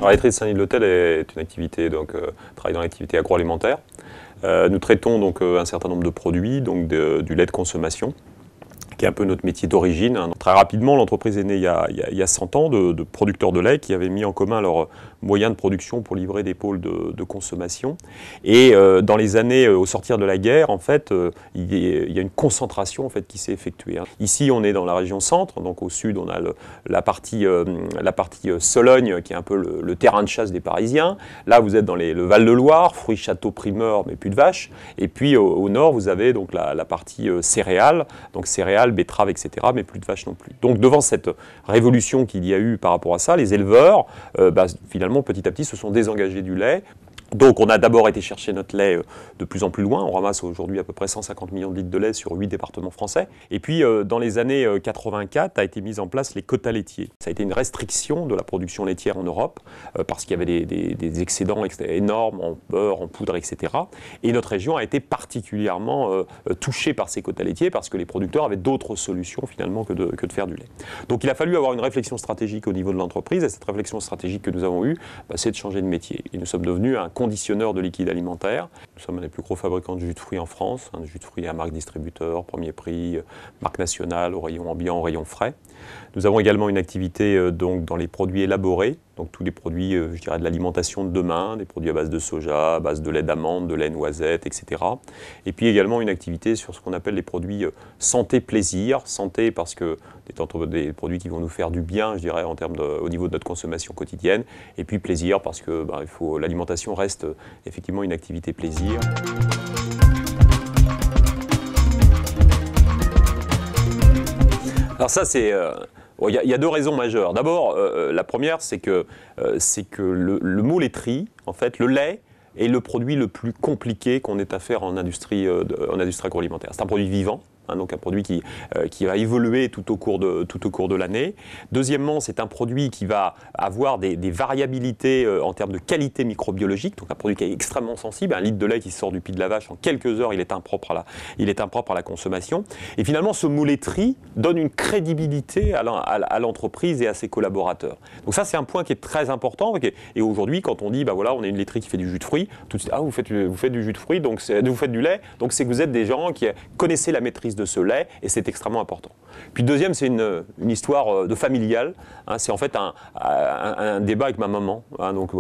Alors, la laiterie de Saint-Denis-de-l'Hôtel est une activité, travaille dans l'activité agroalimentaire. Nous traitons donc un certain nombre de produits, donc du lait de consommation, qui est un peu notre métier d'origine. Très rapidement, l'entreprise est née il y a 100 ans de producteurs de lait qui avaient mis en commun leurs moyens de production pour livrer des pôles de consommation. Et dans les années au sortir de la guerre, en fait, il y a une concentration en fait, qui s'est effectuée. Ici, on est dans la région centre, donc au sud, on a la partie Sologne, qui est un peu le terrain de chasse des Parisiens. Là, vous êtes dans le Val-de-Loire, fruits, châteaux, primeurs, mais plus de vaches. Et puis au nord, vous avez donc la partie céréales, donc céréales, betteraves, etc., mais plus de vaches non plus. Donc devant cette révolution qu'il y a eu par rapport à ça, les éleveurs, finalement, petit à petit, se sont désengagés du lait. Donc on a d'abord été chercher notre lait de plus en plus loin. On ramasse aujourd'hui à peu près 150 millions de litres de lait sur 8 départements français. Et puis dans les années 84 a été mise en place les quotas laitiers. Ça a été une restriction de la production laitière en Europe parce qu'il y avait des excédents énormes en beurre, en poudre, etc. Et notre région a été particulièrement touchée par ces quotas laitiers parce que les producteurs avaient d'autres solutions finalement que de faire du lait. Donc il a fallu avoir une réflexion stratégique au niveau de l'entreprise. Et cette réflexion stratégique que nous avons eue, c'est de changer de métier. Et nous sommes devenus un conditionneur de liquide alimentaire. Nous sommes un des plus gros fabricants de jus de fruits en France, de jus de fruits à marque distributeur, premier prix, marque nationale, au rayon ambiant, au rayon frais. Nous avons également une activité donc, dans les produits élaborés, donc tous les produits je dirais, de l'alimentation de demain, des produits à base de soja, à base de lait d'amande, de lait noisette, etc. Et puis également une activité sur ce qu'on appelle les produits santé-plaisir. Santé parce que des produits qui vont nous faire du bien, je dirais, au niveau de notre consommation quotidienne. Et puis plaisir parce que l'alimentation reste effectivement une activité plaisir. Alors ça, c'est... Il y a deux raisons majeures. D'abord, la première, c'est que le mot laiterie, en fait, le lait est le produit le plus compliqué qu'on ait à faire en industrie agroalimentaire. C'est un produit vivant. Donc un produit qui va évoluer tout au cours de l'année. Deuxièmement, c'est un produit qui va avoir des variabilités en termes de qualité microbiologique, donc un produit qui est extrêmement sensible. Un litre de lait qui sort du pied de la vache, en quelques heures, il est impropre à la consommation. Et finalement, ce mot laiterie donne une crédibilité à l'entreprise et à ses collaborateurs. Donc ça, c'est un point qui est très important. Et aujourd'hui, quand on dit, on a une laiterie qui fait du jus de fruits, tout de suite, vous faites du jus de fruits, donc vous faites du lait, donc c'est que vous êtes des gens qui connaissez la maîtrise de ce lait, et c'est extrêmement important. Puis deuxième, c'est une histoire de familiale. C'est en fait un débat avec ma maman. Donc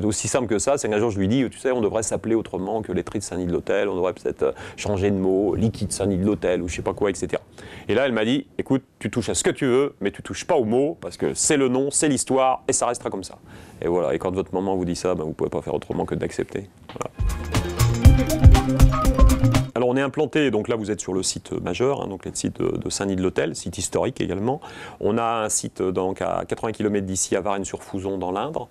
aussi simple que ça, c'est qu'un jour je lui dis, tu sais, on devrait s'appeler autrement que laiterie de Saint-Denis-de-l'Hôtel, on devrait peut-être changer de mot, liquide Saint-Denis-de-l'Hôtel, ou je sais pas quoi, etc. Et là, elle m'a dit, écoute, tu touches à ce que tu veux, mais tu touches pas au mot, parce que c'est le nom, c'est l'histoire, et ça restera comme ça. Et voilà, et quand votre maman vous dit ça, vous pouvez pas faire autrement que d'accepter. Voilà. Alors on est implanté, donc là vous êtes sur le site majeur, donc le site de Saint-Denis-de-l'Hôtel, site historique également. On a un site donc à 80 km d'ici à Varennes-sur-Fouzon dans l'Indre,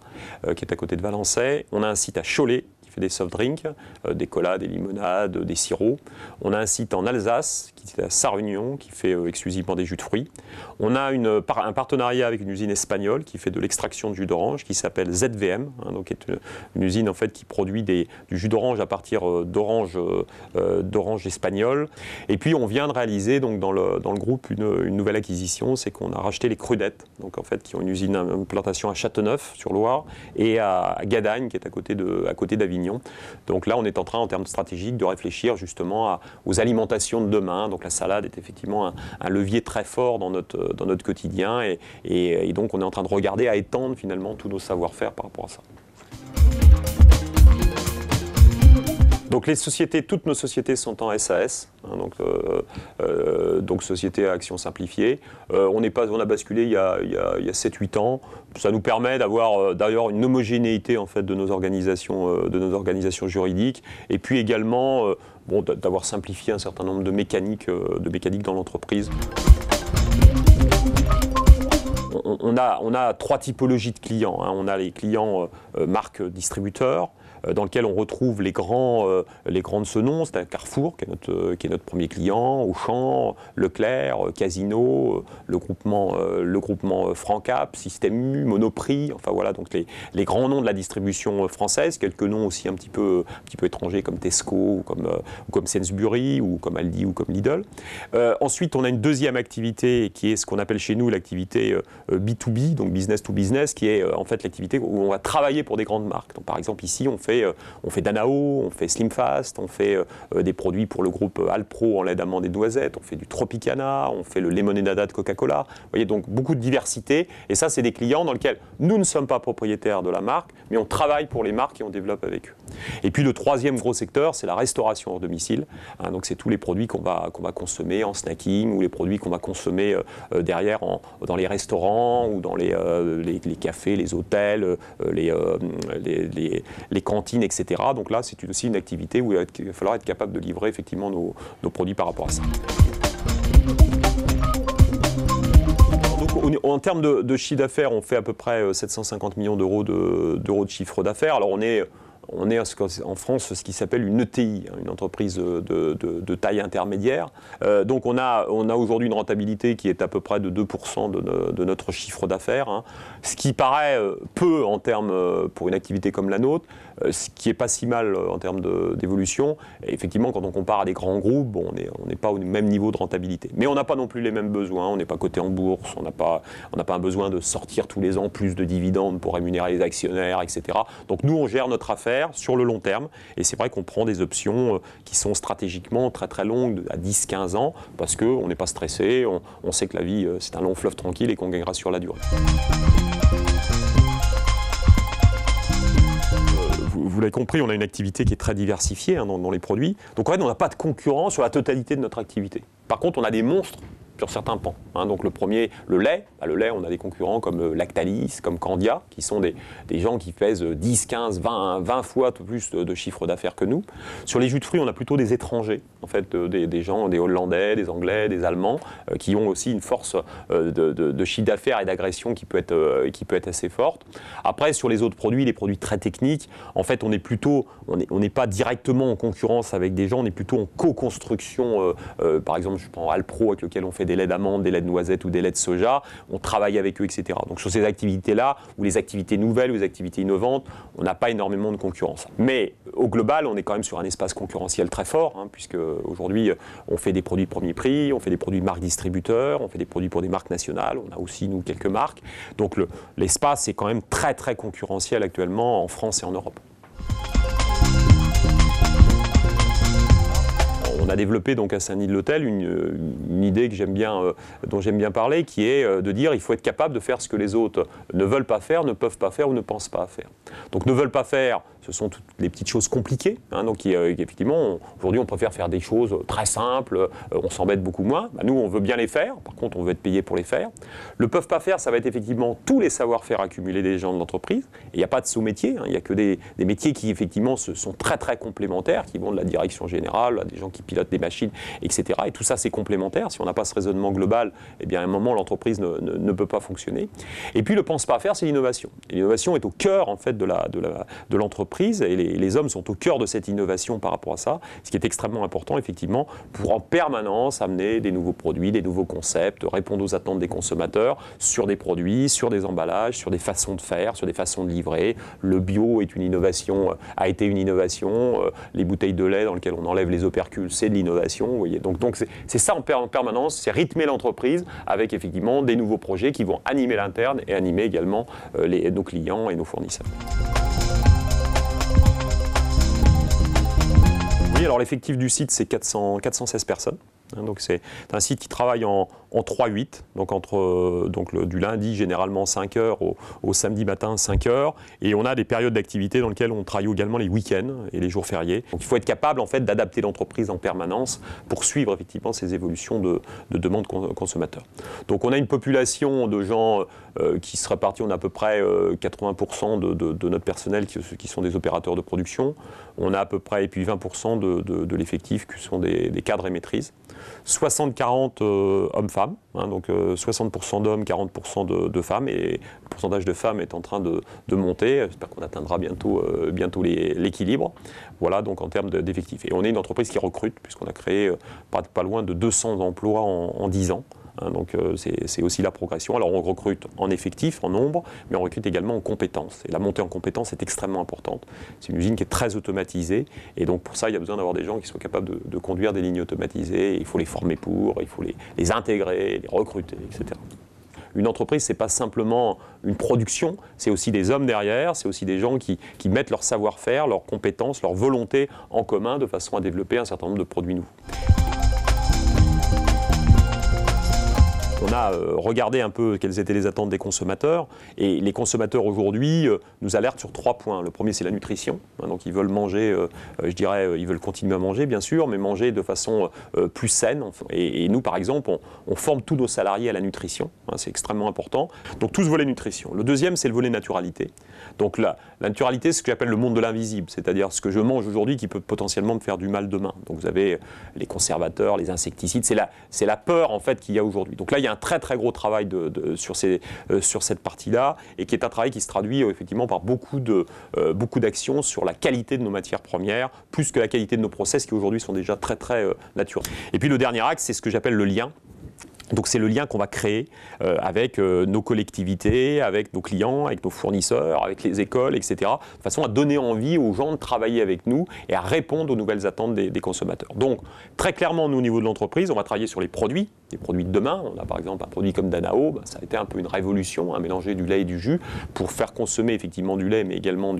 qui est à côté de Valençay. On a un site à Cholet, qui fait des soft drinks, des colas, des limonades, des sirops. On a un site en Alsace, qui est à Sarre-Union, qui fait exclusivement des jus de fruits. On a un partenariat avec une usine espagnole qui fait de l'extraction de jus d'orange, qui s'appelle ZVM, donc est une usine en fait qui produit du jus d'orange à partir d'orange espagnole. Et puis on vient de réaliser donc dans le groupe une nouvelle acquisition, c'est qu'on a racheté les Crudettes, donc en fait qui ont une plantation à Châteauneuf-sur-Loire et à Gadagne, qui est à côté d'Avignon. Donc là on est en train en termes stratégiques de réfléchir justement aux alimentations de demain. Donc la salade est effectivement un levier très fort dans notre quotidien et donc on est en train de regarder à étendre finalement tous nos savoir-faire par rapport à ça. Donc toutes nos sociétés sont en SAS, donc société à action simplifiée. On a basculé il y a 7-8 ans. Ça nous permet d'avoir d'ailleurs une homogénéité en fait de nos organisations juridiques et puis également d'avoir simplifié un certain nombre de mécaniques dans l'entreprise. On a 3 typologies de clients. On a les clients marques distributeurs. dans lequel on retrouve les grands de ce nom. C'est un Carrefour qui est notre premier client, Auchan, Leclerc, Casino, le groupement Francap, Système U, Monoprix, enfin voilà, donc les grands noms de la distribution française, quelques noms aussi un petit peu étrangers comme Tesco, ou comme Sainsbury, ou comme Aldi, ou comme Lidl. Ensuite, on a une deuxième activité qui est ce qu'on appelle chez nous l'activité B2B, donc business to business, qui est en fait l'activité où on va travailler pour des grandes marques. Donc, par exemple, ici, on fait Danao, on fait Slimfast, on fait des produits pour le groupe Alpro en lait d'amande et de noisettes, on fait du Tropicana, on fait le Lemonade de Coca-Cola. Vous voyez, donc beaucoup de diversité. Et ça, c'est des clients dans lesquels nous ne sommes pas propriétaires de la marque, mais on travaille pour les marques et on développe avec eux. Et puis le troisième gros secteur, c'est la restauration hors domicile. Donc c'est tous les produits qu'on va consommer en snacking ou les produits qu'on va consommer derrière dans les restaurants ou dans les cafés, les hôtels, les cantines, etc. Donc là, c'est aussi une activité où il va falloir être capable de livrer effectivement nos produits par rapport à ça. Donc, en termes de chiffre d'affaires, on fait à peu près 750 millions d'euros de chiffre d'affaires. Alors on est en France ce qui s'appelle une ETI, une entreprise de taille intermédiaire. Donc on a aujourd'hui une rentabilité qui est à peu près de 2% de notre chiffre d'affaires, ce qui paraît peu en termes pour une activité comme la nôtre, ce qui n'est pas si mal en termes d'évolution. Et effectivement, quand on compare à des grands groupes, on n'est pas au même niveau de rentabilité. Mais on n'a pas non plus les mêmes besoins, on n'est pas coté en bourse, on n'a pas un besoin de sortir tous les ans plus de dividendes pour rémunérer les actionnaires, etc. Donc nous, on gère notre affaire sur le long terme, et c'est vrai qu'on prend des options qui sont stratégiquement très très longues, à 10-15 ans, parce qu'on n'est pas stressé, on sait que la vie c'est un long fleuve tranquille et qu'on gagnera sur la durée. Vous l'avez compris, on a une activité qui est très diversifiée dans les produits, donc en fait on n'a pas de concurrence sur la totalité de notre activité. Par contre, on a des monstres sur certains pans. Donc le premier, le lait. Le lait, on a des concurrents comme Lactalis, comme Candia, qui sont des gens qui pèsent 10, 15, 20 fois plus de chiffre d'affaires que nous. Sur les jus de fruits, on a plutôt des étrangers, en fait, des gens, des Hollandais, des Anglais, des Allemands, qui ont aussi une force de chiffre d'affaires et d'agression qui peut être assez forte. Après, sur les autres produits, les produits très techniques, en fait, on n'est pas directement en concurrence avec des gens, on est plutôt en co-construction. Par exemple, je prends Alpro, avec lequel on fait des laits d'amande, des laits de noisettes ou des laits de soja, on travaille avec eux, etc. Donc sur ces activités-là, ou les activités nouvelles, ou les activités innovantes, on n'a pas énormément de concurrence. Mais au global, on est quand même sur un espace concurrentiel très fort, puisque aujourd'hui, on fait des produits de premier prix, on fait des produits de marques distributeurs, on fait des produits pour des marques nationales, on a aussi, nous, quelques marques. Donc l'espace est quand même très, très concurrentiel actuellement en France et en Europe. On a développé donc à Saint-Denis-de-l'Hôtel une idée dont j'aime bien parler, qui est de dire qu'il faut être capable de faire ce que les autres ne veulent pas faire, ne peuvent pas faire ou ne pensent pas faire. Donc ne veulent pas faire, ce sont toutes les petites choses compliquées. Donc effectivement, aujourd'hui on préfère faire des choses très simples, on s'embête beaucoup moins. Nous on veut bien les faire, par contre on veut être payé pour les faire. Le peuvent pas faire, ça va être effectivement tous les savoir-faire accumulés des gens de l'entreprise. Il n'y a pas de sous-métiers, il n'y a que des métiers qui effectivement sont très très complémentaires, qui vont de la direction générale à des gens qui pilotent des machines, etc. Et tout ça, c'est complémentaire. Si on n'a pas ce raisonnement global, eh bien, à un moment, l'entreprise ne peut pas fonctionner. Et puis, le pense pas faire, c'est l'innovation. Et l'innovation est au cœur, en fait, de l'entreprise, et les hommes sont au cœur de cette innovation par rapport à ça, ce qui est extrêmement important, effectivement, pour en permanence amener des nouveaux produits, des nouveaux concepts, répondre aux attentes des consommateurs sur des produits, sur des emballages, sur des façons de faire, sur des façons de livrer. Le bio est une innovation, a été une innovation. Les bouteilles de lait dans lesquelles on enlève les opercules, c'est de l'innovation, vous voyez. Donc c'est ça en permanence, c'est rythmer l'entreprise avec effectivement des nouveaux projets qui vont animer l'interne et animer également nos clients et nos fournisseurs. Oui, alors l'effectif du site, c'est 416 personnes. Donc c'est un site qui travaille en 3-8, donc du lundi généralement 5 heures au samedi matin 5 heures, et on a des périodes d'activité dans lesquelles on travaille également les week-ends et les jours fériés. Donc il faut être capable en fait d'adapter l'entreprise en permanence pour suivre effectivement ces évolutions de demande consommateurs. Donc on a une population de gens qui se répartit, on a à peu près 80% de notre personnel qui sont des opérateurs de production, on a à peu près et puis 20% de l'effectif qui sont des cadres et maîtrises. 60-40 hommes-femmes, hein, donc 60% d'hommes, 40% de femmes, et le pourcentage de femmes est en train de monter. J'espère qu'on atteindra bientôt l'équilibre. Voilà, donc en termes d'effectifs. Et on est une entreprise qui recrute, puisqu'on a créé pas loin de 200 emplois en 10 ans. Hein, donc c'est aussi la progression. Alors on recrute en effectif, en nombre, mais on recrute également en compétences. Et la montée en compétences est extrêmement importante. C'est une usine qui est très automatisée, et donc pour ça il y a besoin d'avoir des gens qui soient capables de conduire des lignes automatisées. Il faut les former il faut les intégrer, les recruter, etc. Une entreprise, ce n'est pas simplement une production, c'est aussi des hommes derrière, c'est aussi des gens qui mettent leur savoir-faire, leurs compétences, leur volonté en commun de façon à développer un certain nombre de produits nouveaux. On a regardé un peu quelles étaient les attentes des consommateurs, et les consommateurs aujourd'hui nous alertent sur 3 points. Le premier, c'est la nutrition, hein, donc ils veulent manger, je dirais, ils veulent continuer à manger bien sûr, mais manger de façon plus saine. Et nous par exemple, on forme tous nos salariés à la nutrition, hein, c'est extrêmement important. Donc tout ce volet nutrition. Le deuxième, c'est le volet naturalité. Donc la naturalité, c'est ce que j'appelle le monde de l'invisible, c'est-à-dire ce que je mange aujourd'hui qui peut potentiellement me faire du mal demain. Donc vous avez les conservateurs, les insecticides, c'est la peur en fait qu'il y a aujourd'hui. Donc là, il y a un très très gros travail sur cette partie-là, et qui est un travail qui se traduit effectivement par beaucoup d'actions sur la qualité de nos matières premières, plus que la qualité de nos process qui aujourd'hui sont déjà très très naturels. Et puis le dernier axe, c'est ce que j'appelle le lien. Donc c'est le lien qu'on va créer avec nos collectivités, avec nos clients, avec nos fournisseurs, avec les écoles, etc. De façon à donner envie aux gens de travailler avec nous et à répondre aux nouvelles attentes des consommateurs. Donc très clairement, nous au niveau de l'entreprise, on va travailler sur les produits de demain. On a par exemple un produit comme Danao, ça a été un peu une révolution, hein, mélanger du lait et du jus pour faire consommer effectivement du lait, mais également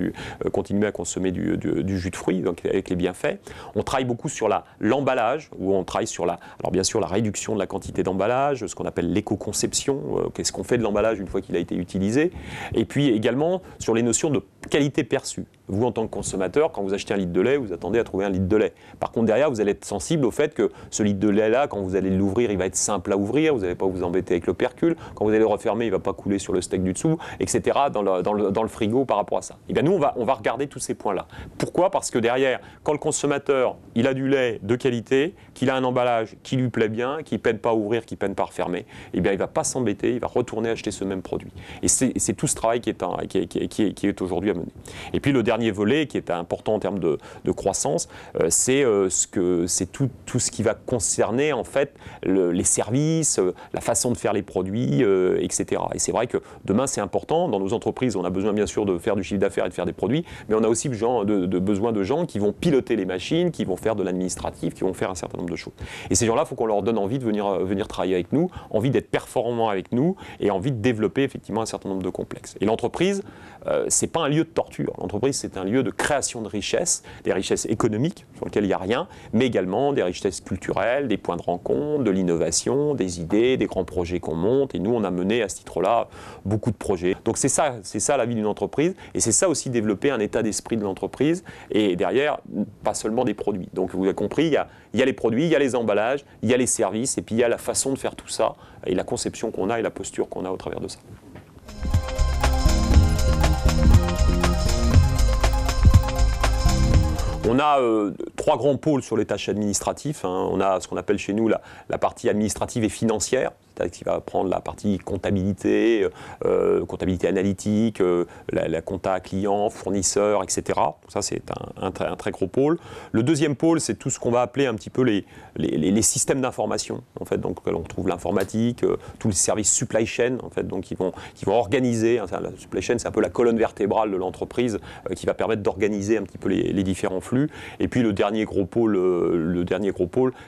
continuer à consommer du jus de fruits, donc avec les bienfaits. On travaille beaucoup sur l'emballage, où on travaille sur alors bien sûr la réduction de la quantité d'emballage, ce qu'on appelle l'éco-conception, qu'est-ce qu'on fait de l'emballage une fois qu'il a été utilisé, et puis également sur les notions de qualité perçue. Vous, en tant que consommateur, quand vous achetez un litre de lait, vous attendez à trouver un litre de lait. Par contre, derrière, vous allez être sensible au fait que ce litre de lait-là, quand vous allez l'ouvrir, il va être simple à ouvrir, vous n'allez pas vous embêter avec l'opercule. Quand vous allez le refermer, il ne va pas couler sur le steak du dessous, etc. dans le frigo par rapport à ça. Et bien nous, on va regarder tous ces points-là. Pourquoi ? Parce que derrière, quand le consommateur, il a du lait de qualité, qu'il a un emballage qui lui plaît bien, qui ne peine pas à ouvrir, qui ne peine pas à refermer, et bien il ne va pas s'embêter, il va retourner acheter ce même produit. Et c'est tout ce travail qui est aujourd'hui à mener. Et puis le dernier volet, qui est important en termes de croissance, c'est tout ce qui va concerner en fait les services, la façon de faire les produits, etc. Et c'est vrai que demain c'est important. Dans nos entreprises, on a besoin bien sûr de faire du chiffre d'affaires et de faire des produits, mais on a aussi besoin de gens qui vont piloter les machines, qui vont faire de l'administratif, qui vont faire un certain nombre de choses. Et ces gens-là, il faut qu'on leur donne envie de venir travailler avec nous, envie d'être performants avec nous et envie de développer effectivement un certain nombre de complexes. Et l'entreprise, c'est pas un lieu de torture. L'entreprise, c'est un lieu de création de richesses, des richesses économiques sur lesquelles il n'y a rien, mais également des richesses culturelles, des points de rencontre, de l'innovation, des idées, des grands projets qu'on monte. Et nous, on a mené à ce titre-là beaucoup de projets. Donc c'est ça la vie d'une entreprise, et c'est ça aussi développer un état d'esprit de l'entreprise. Et derrière, pas seulement des produits. Donc vous avez compris, il y a les produits, il y a les emballages, il y a les services, et puis il y a la façon de faire tout ça, et la conception qu'on a et la posture qu'on a au travers de ça. On a 3 grands pôles sur les tâches administratives. Hein. On a ce qu'on appelle chez nous la partie administrative et financière, c'est-à-dire qui va prendre la partie comptabilité, comptabilité analytique, la compta client, fournisseur, etc. Donc ça, c'est un très gros pôle. Le deuxième pôle, c'est tout ce qu'on va appeler un petit peu les systèmes d'information. En fait, donc on trouve l'informatique, tous les services supply chain, en fait, donc qui vont organiser. Hein, la supply chain, c'est un peu la colonne vertébrale de l'entreprise qui va permettre d'organiser un petit peu les différents flux. Et puis le dernier gros pôle,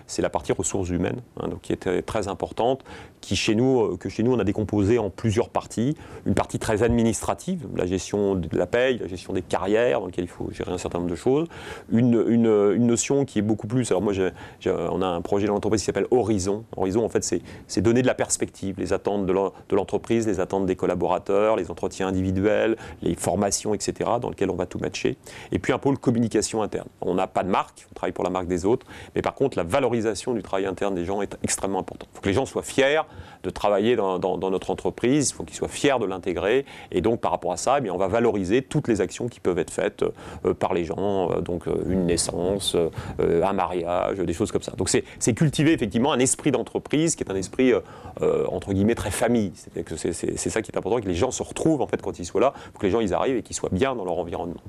c'est la partie ressources humaines, hein, donc qui est très importante, que chez nous on a décomposé en plusieurs parties. Une partie très administrative, la gestion de la paye, la gestion des carrières, dans laquelle il faut gérer un certain nombre de choses. Une notion qui est beaucoup plus. Alors moi, on a un projet dans l'entreprise qui s'appelle Horizon. Horizon, en fait, c'est donner de la perspective, les attentes de l'entreprise, les attentes des collaborateurs, les entretiens individuels, les formations, etc., dans lesquelles on va tout matcher. Et puis un pôle communication interne. On n'a pas de marque, on travaille pour la marque des autres, mais par contre, la valorisation du travail interne des gens est extrêmement importante. Il faut que les gens soient fiers de travailler dans notre entreprise, il faut qu'ils soient fiers de l'intégrer. Et donc, par rapport à ça, eh bien, on va valoriser toutes les actions qui peuvent être faites par les gens, donc une naissance, un mariage, des choses comme ça. Donc, c'est cultiver effectivement un esprit d'entreprise qui est un esprit, entre guillemets, très famille. C'est ça qui est important, que les gens se retrouvent en fait quand ils soient là, pour que les gens ils arrivent et qu'ils soient bien dans leur environnement.